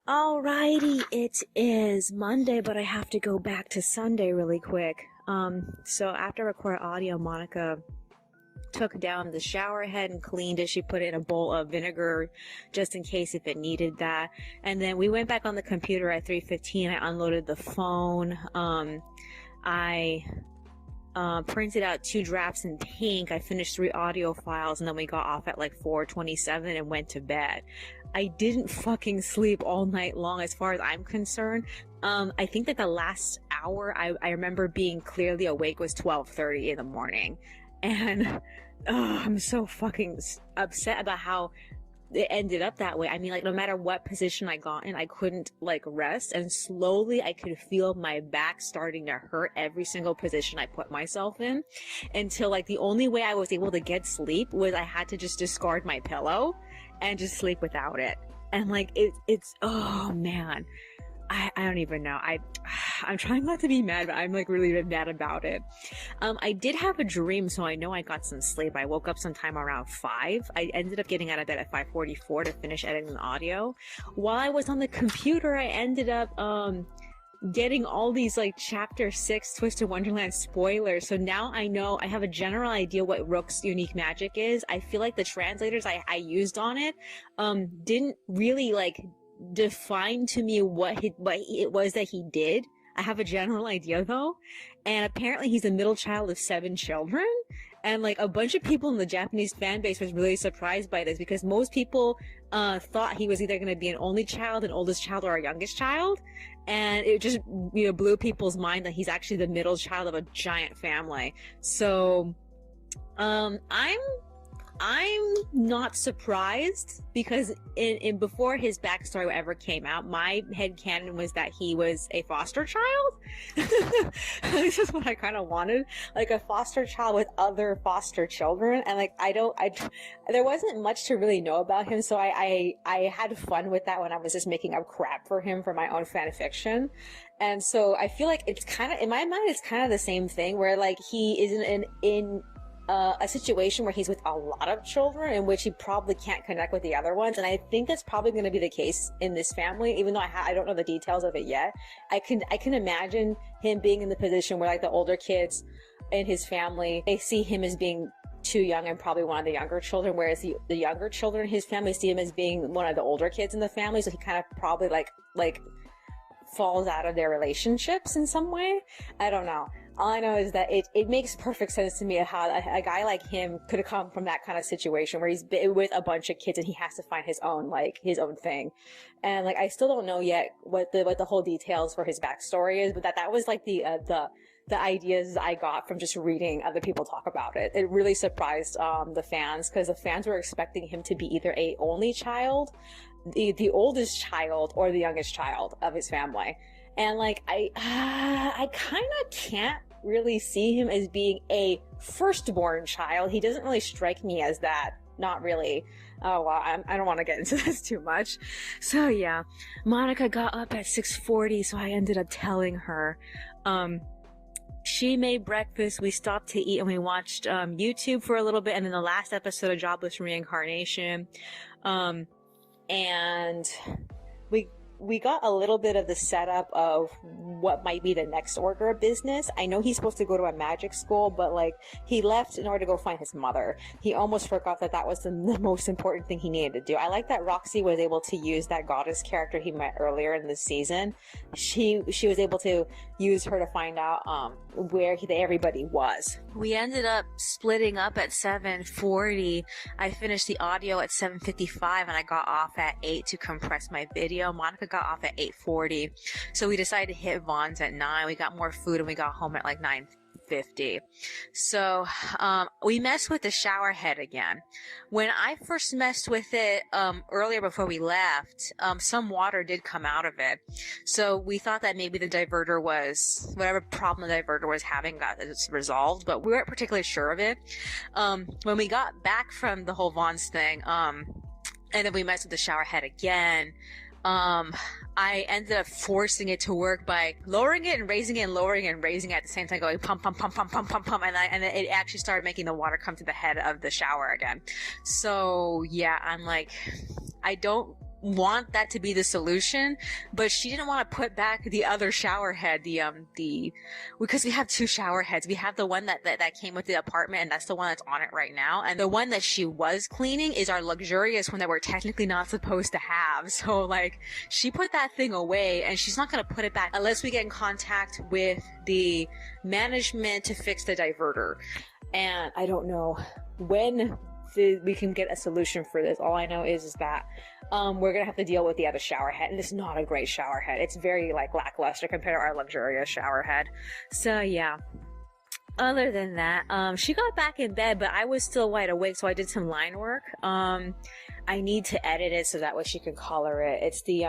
Alrighty, it is Monday, but I have to go back to Sunday really quick. So after I recorded audio, Monica took down the shower head and cleaned it. She put it in a bowl of vinegar just in case if it needed that. And then we went back on the computer at 3:15. I unloaded the phone. I printed out 2 drafts in pink. I finished 3 audio files, and then we got off at like 4:27 and went to bed. I didn't fucking sleep all night long as far as I'm concerned. I think that the last hour I remember being clearly awake was 12:30 in the morning. And I'm so fucking upset about how it ended up that way. I mean, like, no matter what position I got in, I couldn't, like, rest. And slowly I could feel my back starting to hurt every single position I put myself in. Until, like, the only way I was able to get sleep was I had to just discard my pillow and just sleep without it. And, like, it's, oh, man. I don't even know. I'm trying not to be mad, but I'm like really mad about it. I did have a dream, so I know I got some sleep. I woke up sometime around 5. I ended up getting out of bed at 5:44 to finish editing the audio. While I was on the computer, I ended up getting all these like chapter 6 Twisted Wonderland spoilers. So now I know, I have a general idea what Rook's unique magic is. I feel like the translators I used on it didn't really like define to me what it was that he did. I have a general idea though, and apparently he's the middle child of 7 children, and like a bunch of people in the Japanese fan base was really surprised by this because most people thought he was either going to be an only child, an oldest child, or a youngest child, and it just blew people's mind that he's actually the middle child of a giant family. So I'm not surprised because in before his backstory ever came out, my headcanon was that he was a foster child. This is what I kind of wanted, like a foster child with other foster children. And like, there wasn't much to really know about him. So I had fun with that when I was just making up crap for him for my own fan fiction. And so I feel like it's kind of, in my mind, it's kind of the same thing where like he is in a situation where he's with a lot of children in which he probably can't connect with the other ones. And I think that's probably going to be the case in this family, even though I don't know the details of it yet. I can imagine him being in the position where like the older kids in his family, they see him as being too young and probably one of the younger children, whereas the younger children in his family see him as being one of the older kids in the family. So he kind of probably like falls out of their relationships in some way. I don't know. All I know is that it makes perfect sense to me how a guy like him could have come from that kind of situation where he's been with a bunch of kids and he has to find his own thing. And like, I still don't know yet what the whole details for his backstory is, but that was like the ideas I got from just reading other people talk about it. It really surprised the fans, because the fans were expecting him to be either a only child, the oldest child, or the youngest child of his family. And like, I kind of can't really see him as being a firstborn child. He doesn't really strike me as that. Not really. Oh, well, I don't want to get into this too much. So yeah, Monica got up at 6:40, so I ended up telling her. She made breakfast, we stopped to eat, and we watched YouTube for a little bit, and then the last episode of Jobless Reincarnation. And we got a little bit of the setup of what might be the next order of business. I know he's supposed to go to a magic school, but like, he left in order to go find his mother. He almost forgot that was the most important thing he needed to do. I like that Roxy was able to use that goddess character he met earlier in the season. She was able to use her to find out where everybody was. We ended up splitting up at 7:40. I finished the audio at 7:55, and I got off at 8 to compress my video. Monica got off at 8:40, so we decided to hit Vaughn's at 9. We got more food and we got home at like 9:50. So we messed with the shower head again. When I first messed with it earlier before we left, some water did come out of it. So we thought that maybe the diverter was, whatever problem the diverter was having got resolved, but we weren't particularly sure of it. When we got back from the whole Vaughn's thing, and then we messed with the shower head again, I ended up forcing it to work by lowering it and raising it and lowering it and raising it at the same time, going pump, pump, pump, pump, pump, pump, pump, and it actually started making the water come to the head of the shower again. So yeah, I'm like, I don't want that to be the solution, but she didn't want to put back the other shower head, because we have two shower heads. We have the one that came with the apartment, and that's the one that's on it right now. And the one that she was cleaning is our luxurious one that we're technically not supposed to have. So like, she put that thing away, and she's not going to put it back unless we get in contact with the management to fix the diverter. And I don't know when we can get a solution for this. All I know is that we're gonna have to deal with the other shower head, and it's not a great shower head. It's very like lackluster compared to our luxurious shower head. So yeah. Other than that, she got back in bed, but I was still wide awake, so I did some line work. I need to edit it so that way she can color it. It's the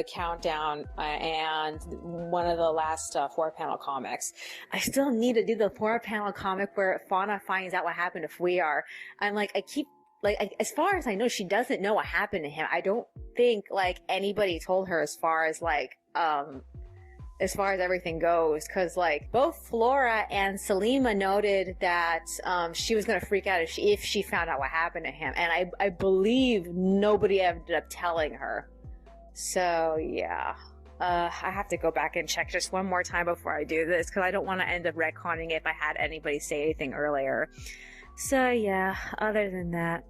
countdown and one of the last 4-panel comics. I still need to do the 4-panel comic where Fauna finds out what happened if we are. I'm like, as far as I know, she doesn't know what happened to him. I don't think like anybody told her as far as everything goes, because like both Flora and Selima noted that she was going to freak out if she found out what happened to him, and I believe nobody ended up telling her. So yeah, I have to go back and check just one more time before I do this, because I don't want to end up retconning it if I had anybody say anything earlier. So yeah, other than that,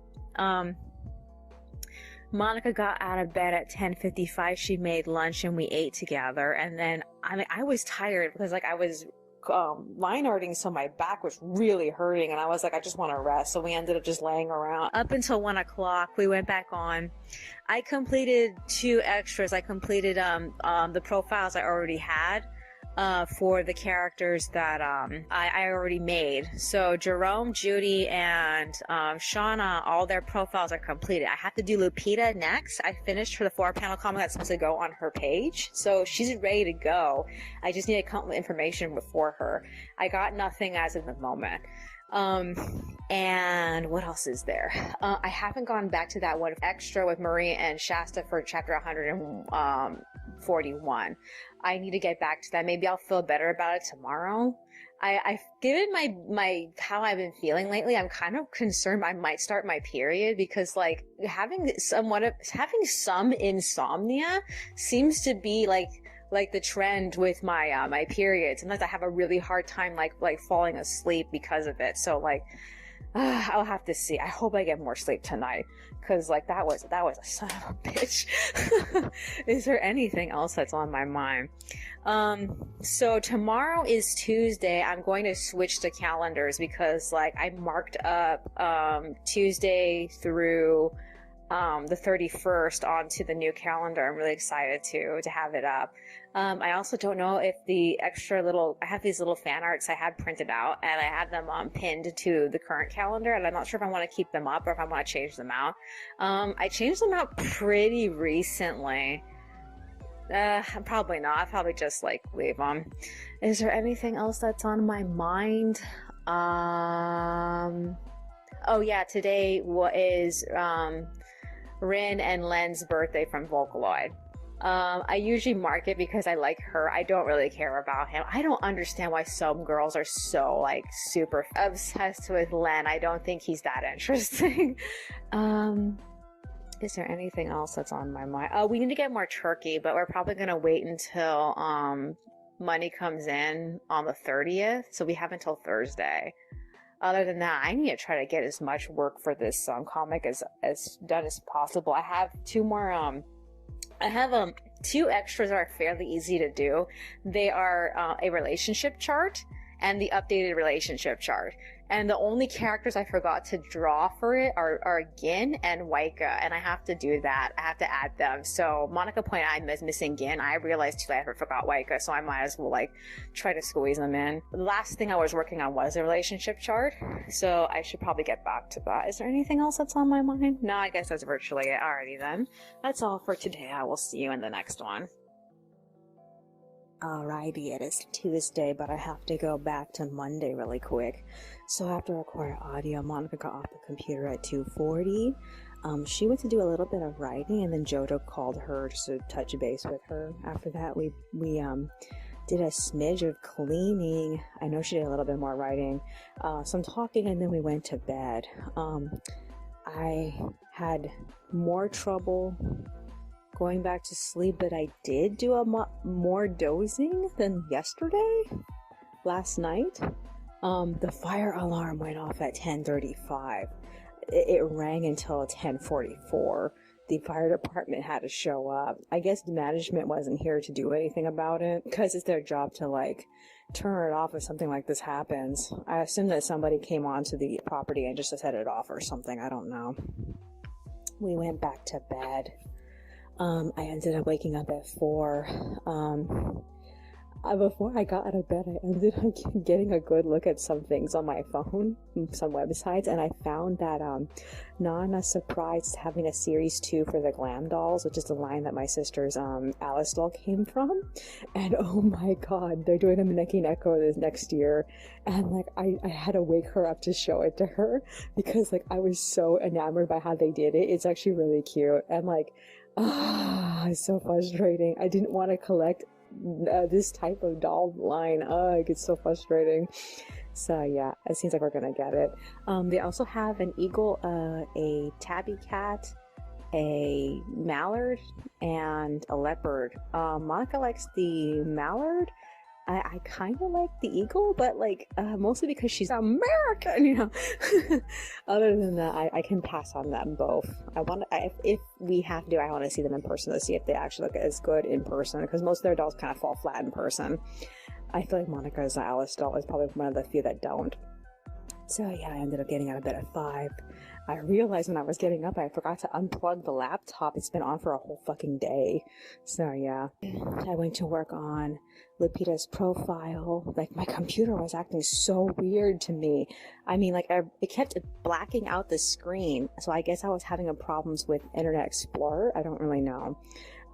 Monica got out of bed at 10:55. She made lunch and we ate together. And then, I was tired because like I was line arting, so my back was really hurting, and I was like, I just want to rest. So we ended up just laying around up until 1 o'clock. We went back on. I completed 2 extras. I completed the profiles I already had for the characters that I already made. So Jerome, Judy, and Shauna, all their profiles are completed. I have to do Lupita next. I finished her the 4-panel comic that's supposed to go on her page, so she's ready to go. I just need to come with information before her. I got nothing as of the moment. And what else is there? I haven't gone back to that one extra with Marie and Shasta for chapter 141. I need to get back to that. Maybe I'll feel better about it tomorrow. I've given my how I've been feeling lately. I'm kind of concerned I might start my period, because like having some insomnia seems to be like the trend with my my period. Sometimes I have a really hard time like falling asleep because of it. So like I'll have to see. I hope I get more sleep tonight, because like that was a son of a bitch. Is there anything else that's on my mind? So tomorrow is Tuesday. I'm going to switch the calendars, because like I marked up Tuesday through the 31st onto the new calendar. I'm really excited to have it up. I also don't know if the extra I have these little fan arts I had printed out, and I had them pinned to the current calendar, and I'm not sure if I want to keep them up or if I want to change them out. I changed them out pretty recently. Probably not. I'll probably just like leave them. Is there anything else that's on my mind? Oh yeah, today is Rin and Len's birthday from Vocaloid. I usually mark it because I like her. I don't really care about him. I don't understand why some girls are so like super obsessed with Len. I don't think he's that interesting. Is there anything else that's on my mind? We need to get more turkey, but we're probably gonna wait until money comes in on the 30th, so we have until Thursday. Other than that, I need to try to get as much work for this comic as done as possible. I have 2 more I have 2 extras that are fairly easy to do. They are a relationship chart and the updated relationship chart. And the only characters I forgot to draw for it are Gin and Waika, and I have to do that. I have to add them. So Monica pointed out I'm missing Gin. I realized too I forgot Waika, so I might as well like try to squeeze them in. The last thing I was working on was a relationship chart, so I should probably get back to that. Is there anything else that's on my mind? No, I guess that's virtually it. Alrighty then. That's all for today. I will see you in the next one. Alrighty, it is Tuesday, but I have to go back to Monday really quick. So after recording audio, Monica got off the computer at 2:40. She went to do a little bit of writing, and then Jodo called her just to touch base with her. After that, we did a smidge of cleaning. I know she did a little bit more writing, some talking, and then we went to bed. I had more trouble going back to sleep, but I did do a more dozing than yesterday, last night. The fire alarm went off at 10:35. It rang until 10:44. The fire department had to show up. I guess management wasn't here to do anything about it, because it's their job to, like, turn it off if something like this happens. I assume that somebody came onto the property and just set it off or something. I don't know. We went back to bed. I ended up waking up at 4. Before I got out of bed, I ended up getting a good look at some things on my phone, some websites, and I found that Nana surprised having a series 2 for the Glam Dolls, which is the line that my sister's Alice doll came from. And oh my god, they're doing a Maneki Neko this next year, and like I had to wake her up to show it to her, because like I was so enamored by how they did it. It's actually really cute, and like it's so frustrating. I didn't want to collect this type of doll line. It gets so frustrating. So yeah, it seems like we're gonna get it. They also have an eagle, a tabby cat, a mallard, and a leopard. Monica likes the mallard. I kind of like the eagle, but like mostly because she's American, you know. Other than that, I can pass on them both. If we have to, I want to see them in person to see if they actually look as good in person, because most of their dolls kind of fall flat in person. I feel like Monica's Alice doll is probably one of the few that don't. So yeah, I ended up getting out of bed at 5. I realized when I was getting up, I forgot to unplug the laptop. It's been on for a whole fucking day. So yeah, I went to work on Lupita's profile. Like, my computer was acting so weird to me. I mean, like, it kept blacking out the screen. So I guess I was having problems with Internet Explorer. I don't really know.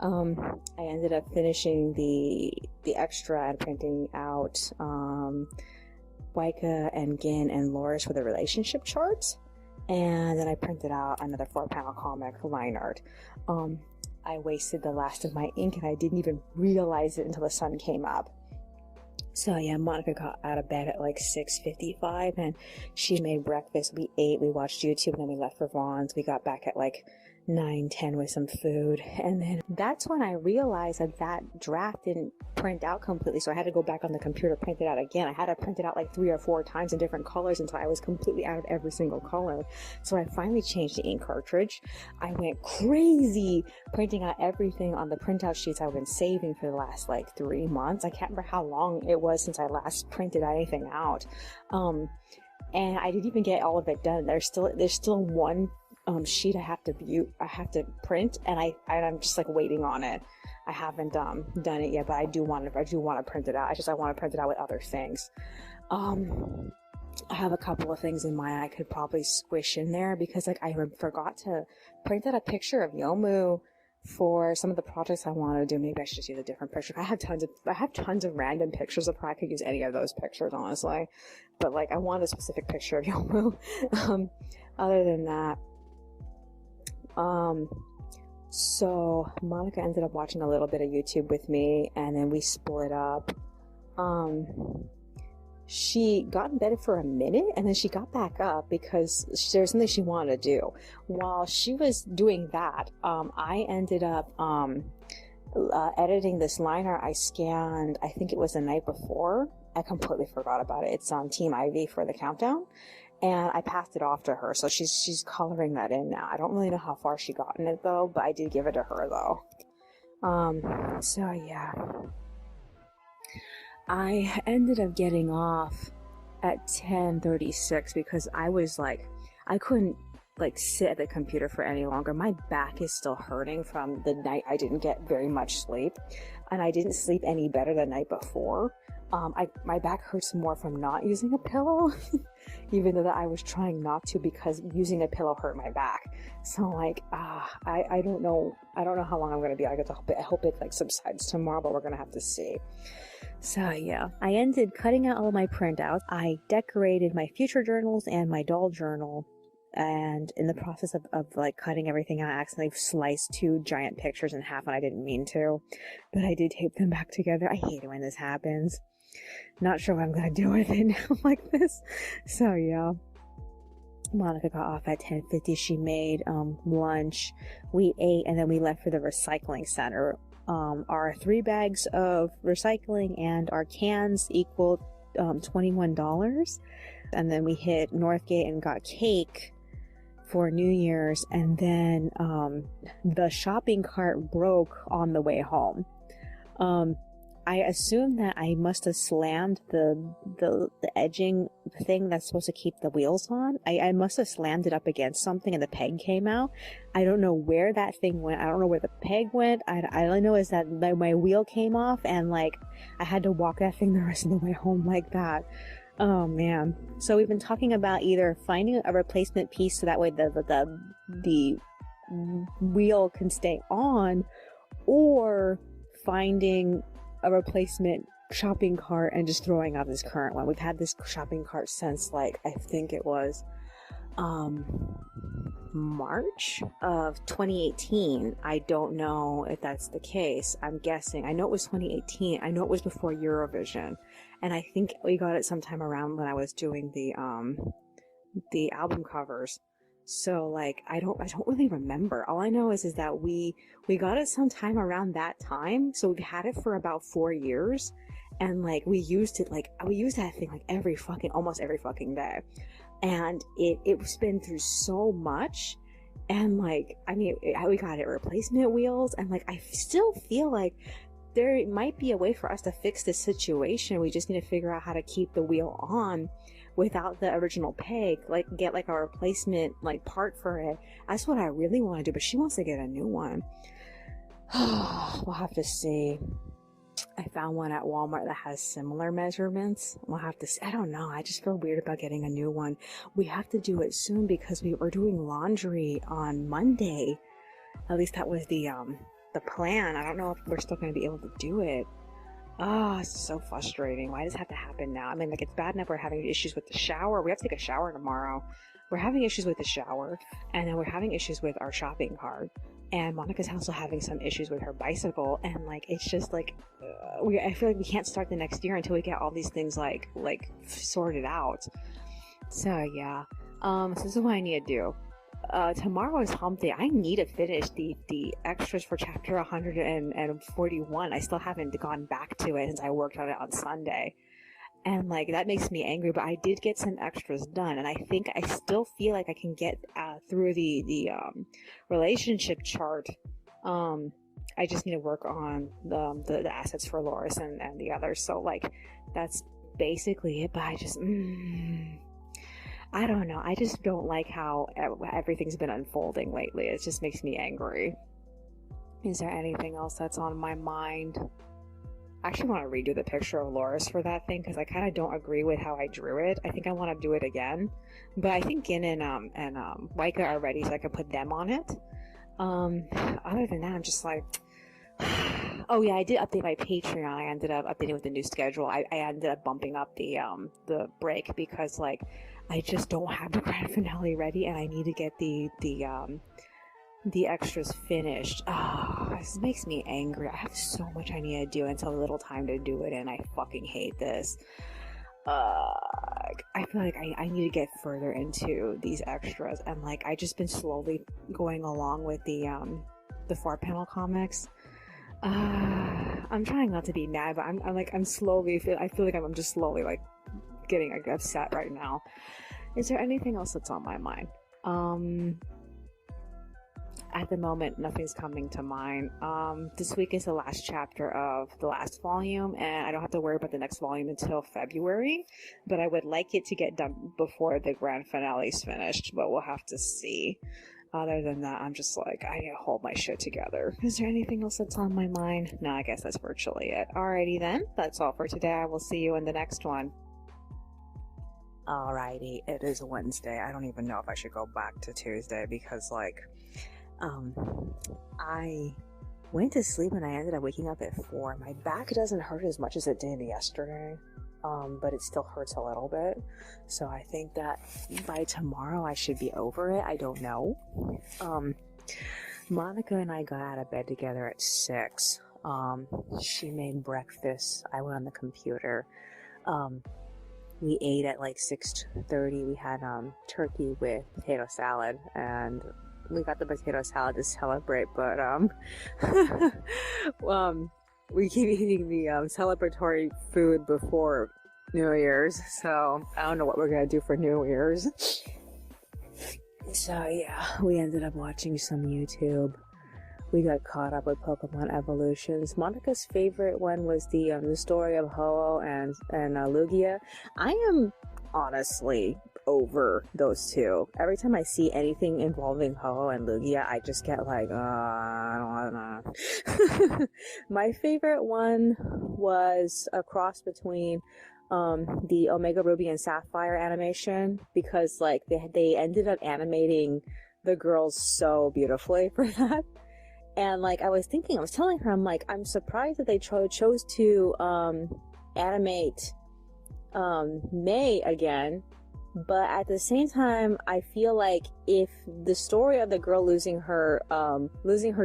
I ended up finishing the extra and printing out Waika and Gin and Loris for the relationship charts. And then I printed out another 4-panel comic line art. I wasted the last of my ink and I didn't even realize it until the sun came up. So yeah, Monica got out of bed at like 6:55 and she made breakfast. We ate, we watched YouTube, and then we left for Vaughn's. We got back at like 9-10 with some food, and then that's when I realized that draft didn't print out completely, so I had to go back on the computer, print it out again. I had to print it out like 3 or 4 times in different colors until I was completely out of every single color. So I finally changed the ink cartridge. I went crazy printing out everything on the printout sheets I've been saving for the last like 3 months. I can't remember how long it was since I last printed anything out, and I didn't even get all of it done. There's still one sheet I have to print, and I'm just like waiting on it. I haven't done it yet, but I do want to print it out. I want to print it out with other things. I have a couple of things in mind I could probably squish in there, because like I forgot to print out a picture of Yomu for some of the projects I want to do. Maybe I should just use a different picture. I have tons of random pictures of her. I could use any of those pictures, honestly, but like I want a specific picture of Yomu. Other than that, so Monica ended up watching a little bit of YouTube with me, and then we split up. She got in bed for a minute, and then she got back up because there's something she wanted to do. While she was doing that, I ended up editing this liner I scanned, I think it was the night before. I completely forgot about it. It's on Team Ivy for the countdown. And I passed it off to her, so she's coloring that in now. I don't really know how far she got in it though, but I did give it to her though. So yeah. I ended up getting off at 10:36 because I was like, I couldn't like sit at the computer for any longer. My back is still hurting from the night I didn't get very much sleep, and I didn't sleep any better the night before. My back hurts more from not using a pillow, even though that I was trying not to, because using a pillow hurt my back. So like, I don't know how long I'm gonna be. I hope it like subsides tomorrow, but we're gonna have to see. So yeah, I ended cutting out all my printouts. I decorated my future journals and my doll journal. And in the process of like cutting everything out, I accidentally sliced 2 giant pictures in half, and I didn't mean to, but I did tape them back together. I hate it when this happens. Not sure what I'm gonna do with it now like this. So yeah. Monica got off at 10:50. She made lunch. We ate, and then we left for the recycling center. Our 3 bags of recycling and our cans equaled $21. And then we hit Northgate and got cake for New Year's. And then the shopping cart broke on the way home. I assume that I must have slammed the edging thing that's supposed to keep the wheels on. I must have slammed it up against something and the peg came out. I don't know where that thing went. I don't know where the peg went. I only know is that my wheel came off and like I had to walk that thing the rest of the way home like that. Oh man. So we've been talking about either finding a replacement piece so that way the wheel can stay on, or finding a replacement shopping cart and just throwing out this current one. We've had this shopping cart since like I think it was March of 2018. I don't know if that's the case. I'm guessing. I know it was 2018. I know it was before Eurovision, and I think we got it sometime around when I was doing the album covers. So like I don't really remember. All I know is that we got it sometime around that time. So we've had it for about 4 years, and like we used that thing like almost every fucking day. And it's been through so much, and like I mean we got it replacement wheels, and like I still feel like there might be a way for us to fix this situation. We just need to figure out how to keep the wheel on without the original peg, like get like a replacement like part for it. That's what I really want to do, but she wants to get a new one. We'll have to see. I found one at Walmart that has similar measurements. We'll have to see. I don't know. I just feel weird about getting a new one. We have to do it soon because we were doing laundry on Monday. At least that was the plan. I don't know if we're still going to be able to do it. Oh, it's so frustrating. Why does it have to happen now? I mean, like, it's bad enough we're having issues with the shower. We have to take a shower tomorrow. We're having issues with the shower, and then we're having issues with our shopping cart. And Monica's also having some issues with her bicycle, and like it's just like I feel like we can't start the next year until we get all these things like sorted out. So yeah, so this is what I need to do. Tomorrow is hump day. I need to finish the extras for chapter 141. I still haven't gone back to it since I worked on it on Sunday. And like that makes me angry, but I did get some extras done, and I think I still feel like I can get through the relationship chart. I just need to work on the assets for Loris and the others. So like that's basically it. But I just I don't know. I just don't like how everything's been unfolding lately. It just makes me angry. Is there anything else that's on my mind? I actually want to redo the picture of Loris for that thing because I kind of don't agree with how I drew it. I think I want to do it again, but I think Gin and Waika are ready, so I can put them on it. Other than that, I'm just like, oh yeah, I did update my Patreon. I ended up updating with the new schedule. I ended up bumping up the break because like I just don't have the grand finale ready, and I need to get the extras finished. This makes me angry. I have so much I need to do and so little time to do it, and I fucking hate this. I feel like I need to get further into these extras, and like I just been slowly going along with the 4-panel comics. I'm trying not to be mad, but I'm slowly I feel like I'm just slowly like getting upset right now. Is there anything else that's on my mind? At the moment, nothing's coming to mind. This week is the last chapter of the last volume, and I don't have to worry about the next volume until February, but I would like it to get done before the grand finale is finished, but we'll have to see. Other than that, I'm just like, I need to hold my shit together. Is there anything else that's on my mind? No, I guess that's virtually it. Alrighty then, that's all for today. I will see you in the next one. Alrighty, it is Wednesday. I don't even know if I should go back to Tuesday because like I went to sleep and I ended up waking up at 4. My back doesn't hurt as much as it did yesterday, but it still hurts a little bit. So I think that by tomorrow I should be over it. I don't know. Monica and I got out of bed together at 6. She made breakfast. I went on the computer. we ate at like 6:30. We had turkey with potato salad, and we got the potato salad to celebrate, but we keep eating the celebratory food before New Year's, so I don't know what we're gonna do for New Year's. So yeah, we ended up watching some YouTube. We got caught up with Pokemon evolutions. Monica's favorite one was the story of Ho-Oh and Lugia. I am honestly over those two. Every time I see anything involving Ho-Oh and Lugia, I just get like, I don't know. My favorite one was a cross between the Omega Ruby and Sapphire animation, because like they ended up animating the girls so beautifully for that. And like I was telling her, I'm like, I'm surprised that they chose to animate May again, but at the same time, I feel like if the story of the girl losing her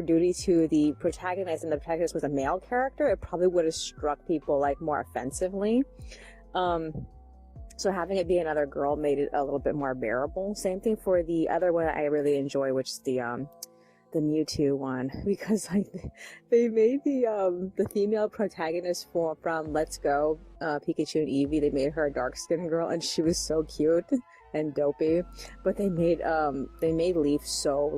duty to the protagonist, and the protagonist was a male character, it probably would have struck people like more offensively. So having it be another girl made it a little bit more bearable. Same thing for the other one I really enjoy, which is the Mewtwo one, because like they made the female protagonist from Let's Go, Pikachu and Eevee. They made her a dark skinned girl, and she was so cute and dopey. But they made Leaf so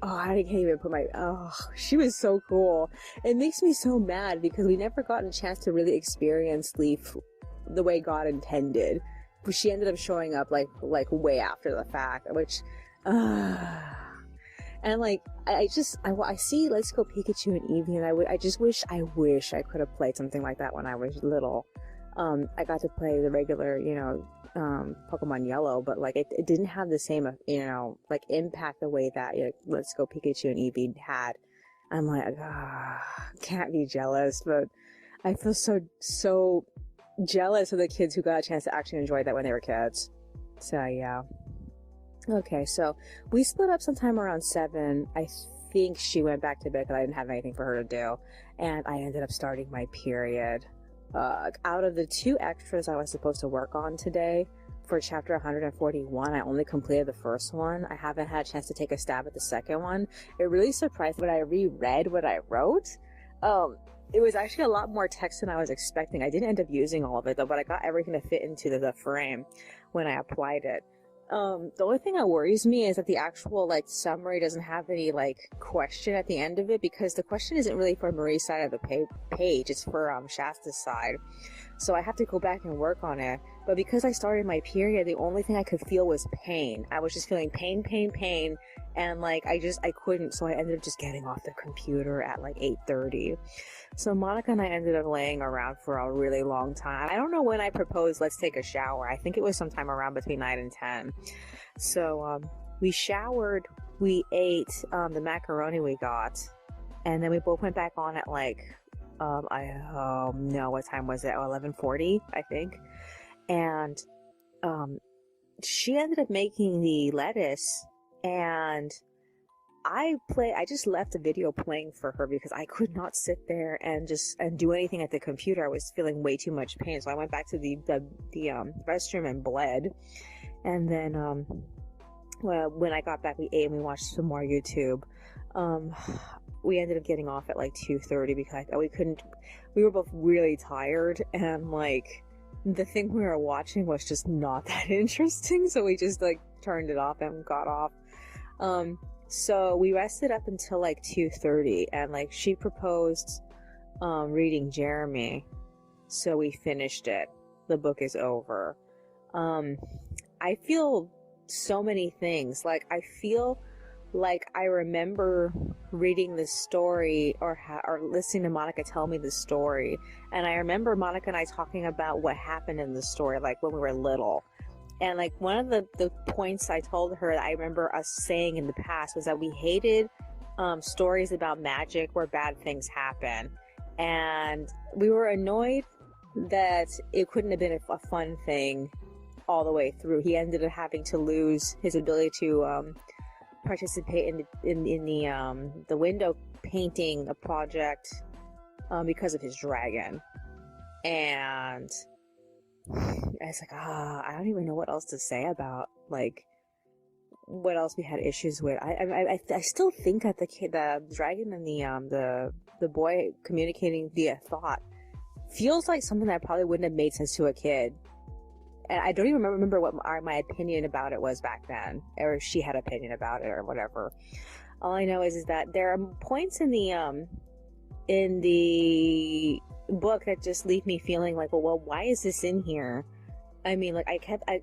oh, I can't even put she was so cool. It makes me so mad because we never got a chance to really experience Leaf the way God intended. But she ended up showing up like way after the fact, which, and like I see Let's Go Pikachu and Eevee, and I just wish I could have played something like that when I was little. I got to play the regular, Pokemon Yellow, but like it didn't have the same, like impact the way that Let's Go Pikachu and Eevee had. I'm like, can't be jealous, but I feel so jealous of the kids who got a chance to actually enjoy that when they were kids. So yeah. Okay, so we split up sometime around 7. I think she went back to bed because I didn't have anything for her to do, and I ended up starting my period. Out of the 2 extras I was supposed to work on today for chapter 141, I only completed the first one. I haven't had a chance to take a stab at the second one. It really surprised me when I reread what I wrote. It was actually a lot more text than I was expecting. I didn't end up using all of it though, but I got everything to fit into the frame when I applied it. The only thing that worries me is that the actual summary doesn't have any question at the end of it, because the question isn't really for Marie's side of the page, it's for Shasta's side. So I have to go back and work on it. But because I started my period, the only thing I could feel was pain. I was just feeling pain, and I couldn't, so I ended up just getting off the computer at 8:30. So Monica and I ended up laying around for a really long time. I don't know when I proposed let's take a shower. I think it was sometime around between 9 and 10. So we showered, we ate the macaroni we got, and then we both went back on at what time was it? 11:40, I think. And she ended up making the lettuce, and I just left the video playing for her because I could not sit there and do anything at the computer. I was feeling way too much pain, so I went back to the restroom and bled. And then when I got back, we ate and we watched some more YouTube. We ended up getting off at 2:30 because we were both really tired, and the thing we were watching was just not that interesting, so we just turned it off and got off. So we rested up until 2:30, and she proposed reading Jeremy, so we finished it. The book is over. I feel so many things. I feel I remember reading the story or listening to Monica tell me the story, and I remember Monica and I talking about what happened in the story when we were little. And one of the points I told her that I remember us saying in the past was that we hated stories about magic where bad things happen, and we were annoyed that it couldn't have been a fun thing all the way through. He ended up having to lose his ability to participate in the window painting project because of his dragon. And it's like, I don't even know what else to say about, like, what else we had issues with. I still think that the dragon and the boy communicating via thought feels like something that probably wouldn't have made sense to a kid. And I don't even remember what my opinion about it was back then, or if she had opinion about it or whatever. All I know is that there are points in the book that just leave me feeling like, well, why is this in here? I mean, like,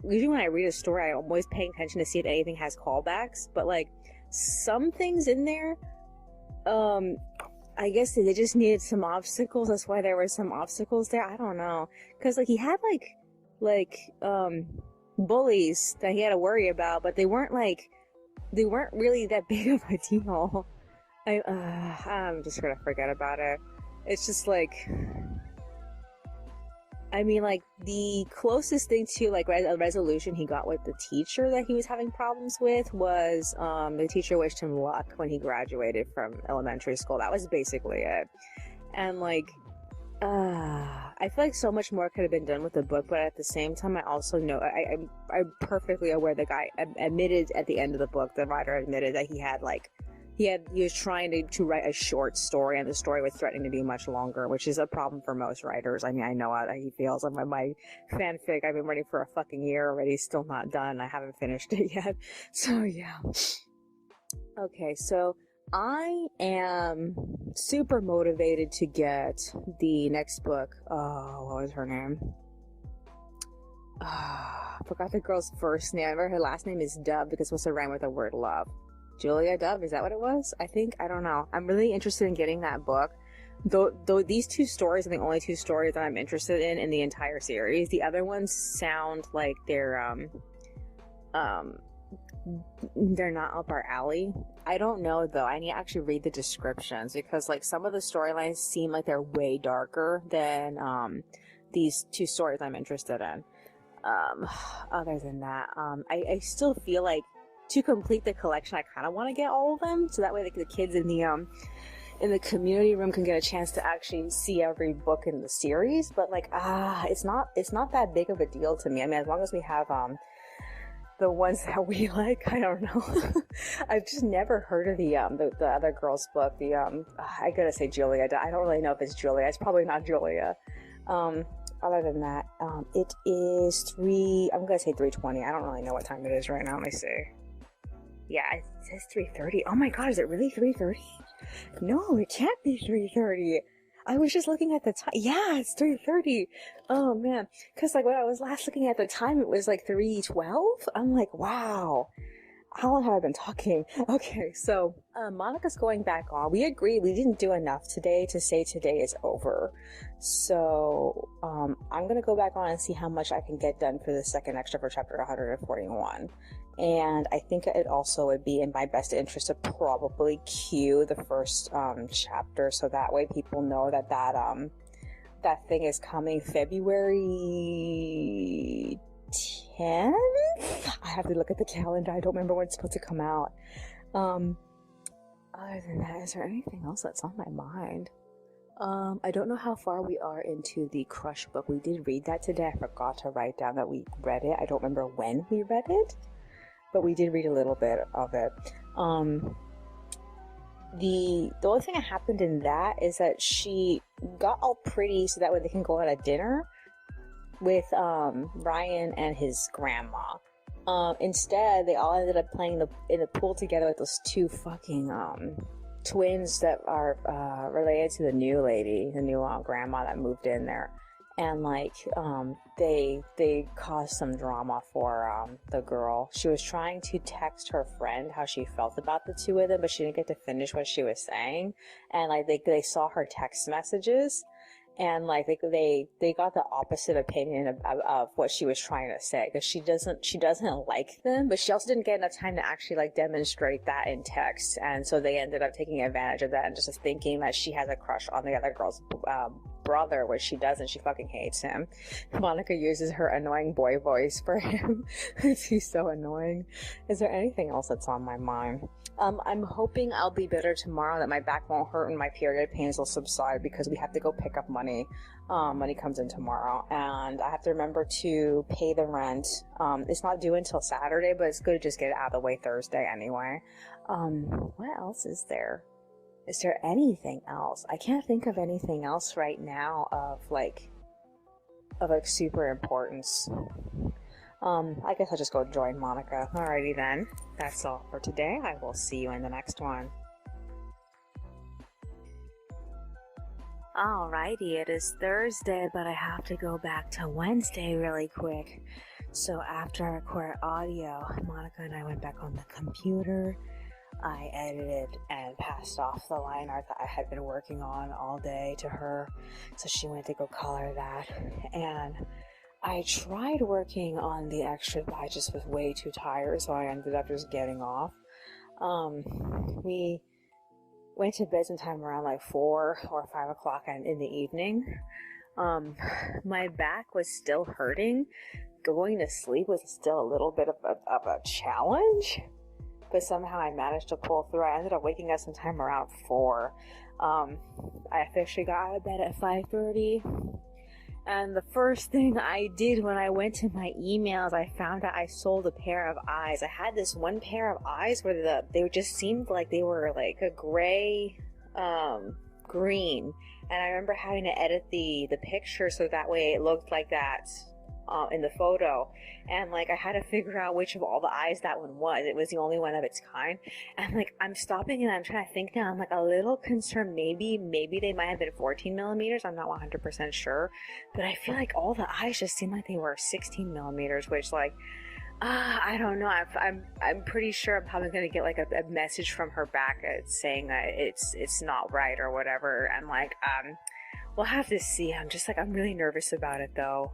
usually when I read a story, I'm always paying attention to see if anything has callbacks, but, like, some things in there, I guess they just needed some obstacles. That's why there were some obstacles there. I don't know. Because, like, he had, bullies that he had to worry about, but they weren't really that big of a deal. I'm just gonna forget about it. It's just, like, I mean, like, the closest thing to, like, a resolution he got with the teacher that he was having problems with was, the teacher wished him luck when he graduated from elementary school. That was basically it. And, like, I feel like so much more could have been done with the book, but at the same time, I also know, I'm perfectly aware the guy admitted at the end of the book, the writer admitted that he was trying to write a short story, and the story was threatening to be much longer, which is a problem for most writers. I mean, I know how he feels. My fanfic, I've been writing for a fucking year already, still not done. I haven't finished it yet. So, yeah. Okay, so I am super motivated to get the next book. Oh, what was her name? I forgot the girl's first name. I remember her last name is Dove because it's supposed to rhyme with the word love. Julia Dove, is that what it was? I don't know. I'm really interested in getting that book. Though these two stories are the only two stories that I'm interested in the entire series. The other ones sound like they're not up our alley. I don't know though. I need to actually read the descriptions because, like, some of the storylines seem like they're way darker than these two stories I'm interested in. Other than that, I still feel like to complete the collection, I kind of want to get all of them, so that way the kids in the community room can get a chance to actually see every book in the series. But, like, it's not that big of a deal to me. I mean, as long as we have the ones that we like. I don't know. I've just never heard of the other girl's book. I gotta say Julia. I don't really know if it's Julia. It's probably not Julia. Other than that, it is I'm gonna say 3:20. I don't really know what time it is right now. Let me see. Yeah, it says 3:30. Oh my god, is it really 3:30? No, it can't be 3:30. I was just looking at the time. Yeah, it's 3:30. Oh man, because, like, when I was last looking at the time, it was like 3:12. I'm like, wow. How long have I been talking? Okay, so Monica's going back on. We agreed we didn't do enough today to say today is over. So I'm going to go back on and see how much I can get done for the second extra for chapter 141. And I think it also would be in my best interest to probably cue the first chapter, so that way people know that thing is coming February 10th? I have to look at the calendar. I don't remember when it's supposed to come out. Other than that, is there anything else that's on my mind? I don't know how far we are into the Crush book. We did read that today. I forgot to write down that we read it. I don't remember when we read it, but we did read a little bit of it. The only thing that happened in that is that she got all pretty so that way they can go out at dinner with Ryan and his grandma. Instead, they all ended up playing in the pool together with those two fucking twins that are related to the new lady, the new grandma that moved in there. And, like, they caused some drama for the girl. She was trying to text her friend how she felt about the two of them, but she didn't get to finish what she was saying. And, like, they saw her text messages, and, like, they got the opposite opinion of what she was trying to say, because she doesn't like them, but she also didn't get enough time to actually, like, demonstrate that in text. And so they ended up taking advantage of that and just thinking that she has a crush on the other girl's brother, which she doesn't. She fucking hates him. Monica uses her annoying boy voice for him. He's so annoying. Is there anything else that's on my mind? I'm hoping I'll be better tomorrow, that my back won't hurt and my period pains will subside, because we have to go pick up money. Money comes in tomorrow, and I have to remember to pay the rent. It's not due until Saturday, but it's good to just get it out of the way Thursday anyway. What else is there? Is there anything else? I can't think of anything else right now of super importance. I guess I'll just go join Monica. Alrighty then. That's all for today. I will see you in the next one. Alrighty, it is Thursday, but I have to go back to Wednesday really quick. So after I recorded audio, Monica and I went back on the computer. I edited and passed off the line art that I had been working on all day to her. So she went to go color that. And I tried working on the extras, but I just was way too tired, so I ended up just getting off. We went to bed sometime around like 4 or 5 o'clock in the evening. My back was still hurting. Going to sleep was still a little bit of a challenge, but somehow I managed to pull through. I ended up waking up sometime around 4. I officially got out of bed at 5:30. And the first thing I did when I went to my emails, I found out I sold a pair of eyes. I had this one pair of eyes where they just seemed like they were like a gray, green. And I remember having to edit the picture so that way it looked like that in the photo. And like I had to figure out which of all the eyes that one was. It was the only one of its kind. And like I'm stopping and I'm trying to think now. I'm like a little concerned. Maybe they might have been 14 millimeters. I'm not 100% sure. But I feel like all the eyes just seemed like they were 16 millimeters, which like I don't know. I'm pretty sure I'm probably gonna get like a message from her back saying that it's not right or whatever. And like we'll have to see. I'm really nervous about it though.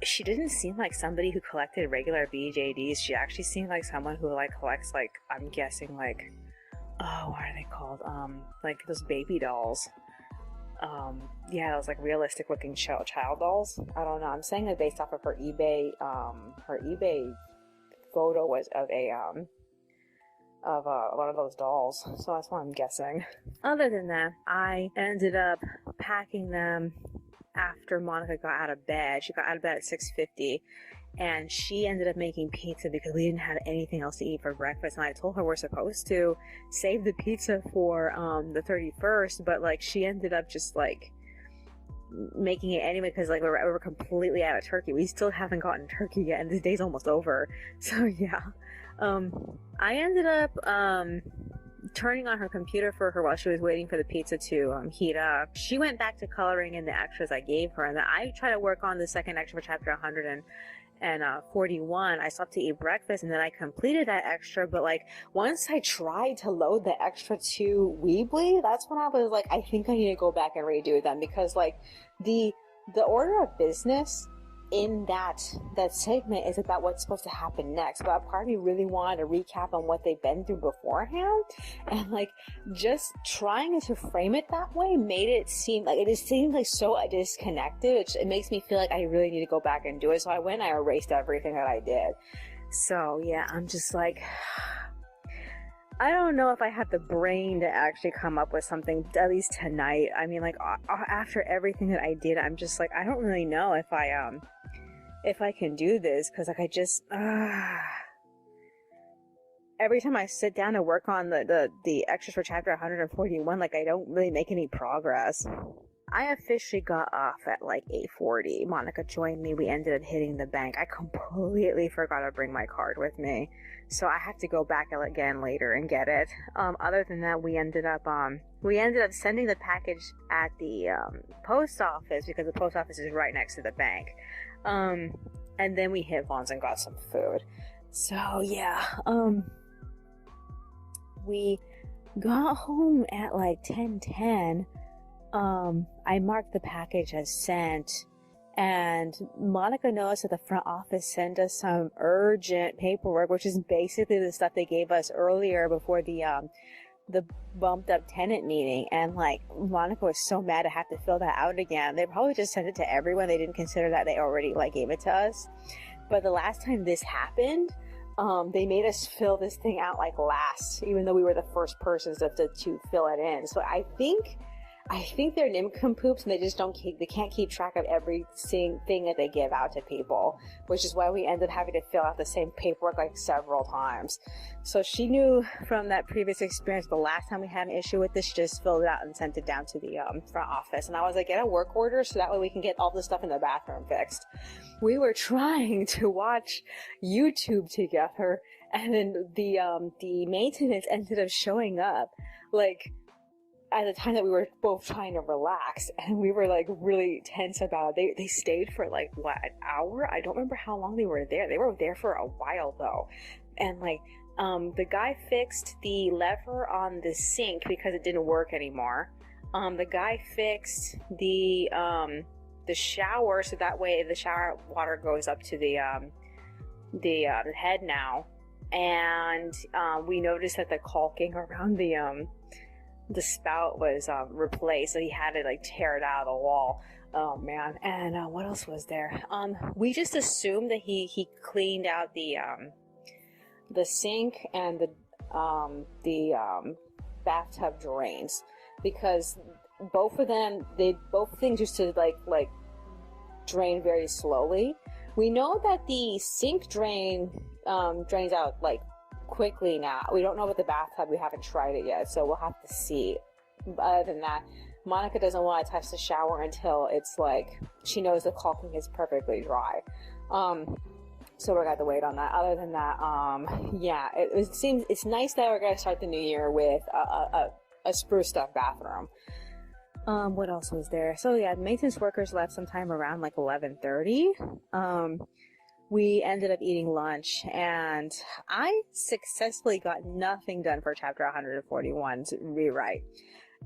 She didn't seem like somebody who collected regular BJDs. She actually seemed like someone who like collects like, I'm guessing like, oh, what are they called? Like those baby dolls. Yeah, those like realistic looking child dolls. I don't know. I'm saying it based off of her eBay photo was of one of those dolls. So that's what I'm guessing. Other than that, I ended up packing them after Monica got out of bed. She got out of bed at 6:50, and she ended up making pizza because we didn't have anything else to eat for breakfast. And I told her we're supposed to save the pizza for the 31st, but like she ended up just like making it anyway because like we're completely out of turkey. We still haven't gotten turkey yet, and this day's almost over. So yeah, I ended up turning on her computer for her while she was waiting for the pizza to heat up. She went back to coloring in the extras I gave her, and then I tried to work on the second extra for chapter 141. I stopped to eat breakfast, and then I completed that extra. But like once I tried to load the extra to Weebly, that's when I was like, I think I need to go back and redo them, because like the order of business in that segment is about what's supposed to happen next, but part of me really wanted to recap on what they've been through beforehand, and like just trying to frame it that way made it seem like so disconnected. It makes me feel like I really need to go back and do it. So I went and I erased everything that I did. So yeah, I'm just like, I don't know if I have the brain to actually come up with something at least tonight. I mean, like after everything that I did, I'm just like, I don't really know if I can do this, because like I just every time I sit down to work on the extras for chapter 141, like I don't really make any progress. I officially got off at like 8:40. Monica joined me. We ended up hitting the bank. I completely forgot to bring my card with me, so I have to go back again later and get it. Other than that, we ended up sending the package at the post office, because the post office is right next to the bank. And then we hit Vaughn's and got some food. So yeah, we got home at like 10:10. I marked the package as sent, and Monica noticed that the front office sent us some urgent paperwork, which is basically the stuff they gave us earlier before the the bumped up tenant meeting, and like Monica was so mad to have to fill that out again. They probably just sent it to everyone. They didn't consider that they already like gave it to us. But the last time this happened, they made us fill this thing out like last, even though we were the first persons to fill it in. So I think they're nincompoops, and they can't keep track of every thing that they give out to people, which is why we ended up having to fill out the same paperwork like several times. So she knew from that previous experience, the last time we had an issue with this, she just filled it out and sent it down to the front office. And I was like, get a work order so that way we can get all the stuff in the bathroom fixed. We were trying to watch YouTube together, and then the maintenance ended up showing up like at the time that we were both trying to relax, and we were like really tense about it. They stayed for like what, an hour? I don't remember how long they were there. They were there for a while though. And like the guy fixed the lever on the sink because it didn't work anymore. The guy fixed the shower so that way the shower water goes up to the head now. And we noticed that the caulking around the spout was replaced, so he had to like tear it out of the wall. Oh man. And what else was there? We just assumed that he cleaned out the sink and the bathtub drains, because both things used to like drain very slowly. We know that the sink drains out like quickly now. We don't know about the bathtub. We haven't tried it yet, so we'll have to see. But other than that, Monica doesn't want to touch the shower until it's like she knows the caulking is perfectly dry. So we're gonna have to wait on that. Other than that, yeah, it seems it's nice that we're gonna start the new year with a spruced up bathroom. What else was there? So yeah, maintenance workers left sometime around like 11:30. We ended up eating lunch, and I successfully got nothing done for chapter 141's rewrite.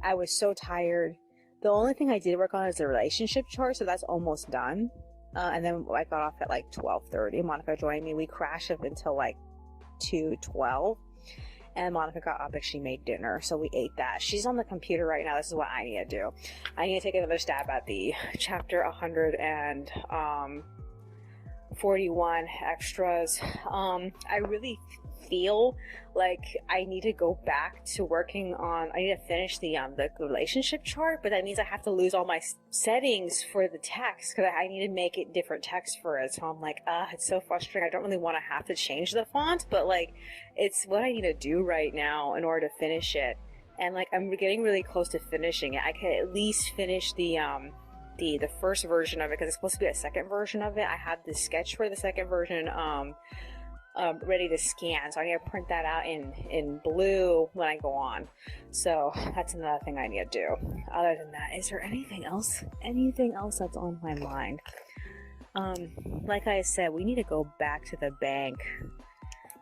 I was so tired. The only thing I did work on is the relationship chart, so that's almost done. And then I got off at like 12:30. Monica joined me. We crashed up until like 2:12. And Monica got up and she made dinner, so we ate that. She's on the computer right now. This is what I need to do. I need to take another stab at the chapter 141 extras. I really feel like I need to go back to working on, I need to finish the relationship chart, but that means I have to lose all my settings for the text, because I need to make it different text for it. So I'm like, it's so frustrating. I don't really want to have to change the font, but like, it's what I need to do right now in order to finish it. And like, I'm getting really close to finishing it. I can at least finish the first version of it, because it's supposed to be a second version of it. I have the sketch for the second version ready to scan, so I need to print that out in blue when I go on. So that's another thing I need to do. Other than that, is there anything else that's on my mind? Like I said, we need to go back to the bank,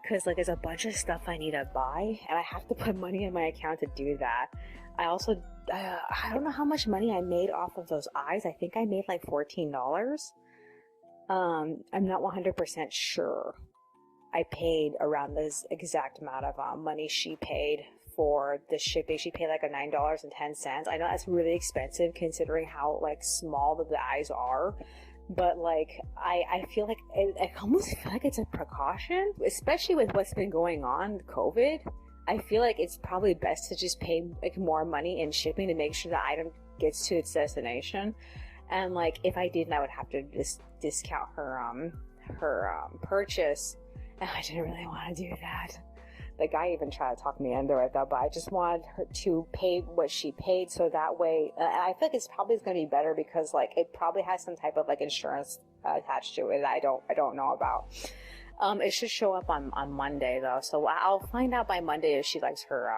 because like there's a bunch of stuff I need to buy, and I have to put money in my account to do that. I also I don't know how much money I made off of those eyes. I think I made like $14. I'm not 100% sure. I paid around this exact amount of money she paid for the shipping. She paid like a $9.10. I know that's really expensive considering how like small the eyes are, but like I feel like I almost feel like it's a precaution, especially with what's been going on, COVID. I feel like it's probably best to just pay like more money in shipping to make sure the item gets to its destination. And like if I didn't, I would have to just discount her purchase. And I didn't really want to do that. The guy even tried to talk me into it though, but I just wanted her to pay what she paid, so that way, and I feel like it's probably going to be better because like it probably has some type of like insurance attached to it that I don't know about. It should show up on Monday though, so I'll find out by Monday if she likes her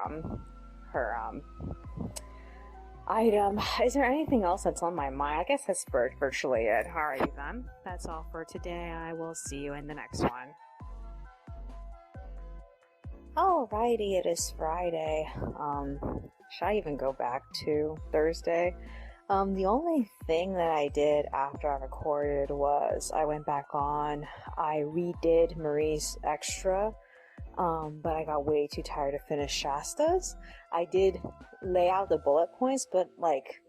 item. Is there anything else that's on my mind? I guess that's virtually it. Alrighty then, that's all for today. I will see you in the next one. Alrighty, it is Friday. Should I even go back to Thursday? The only thing that I did after I recorded was I went back on, I redid Marie's extra. but I got way too tired to finish Shasta's. I did lay out the bullet points, but like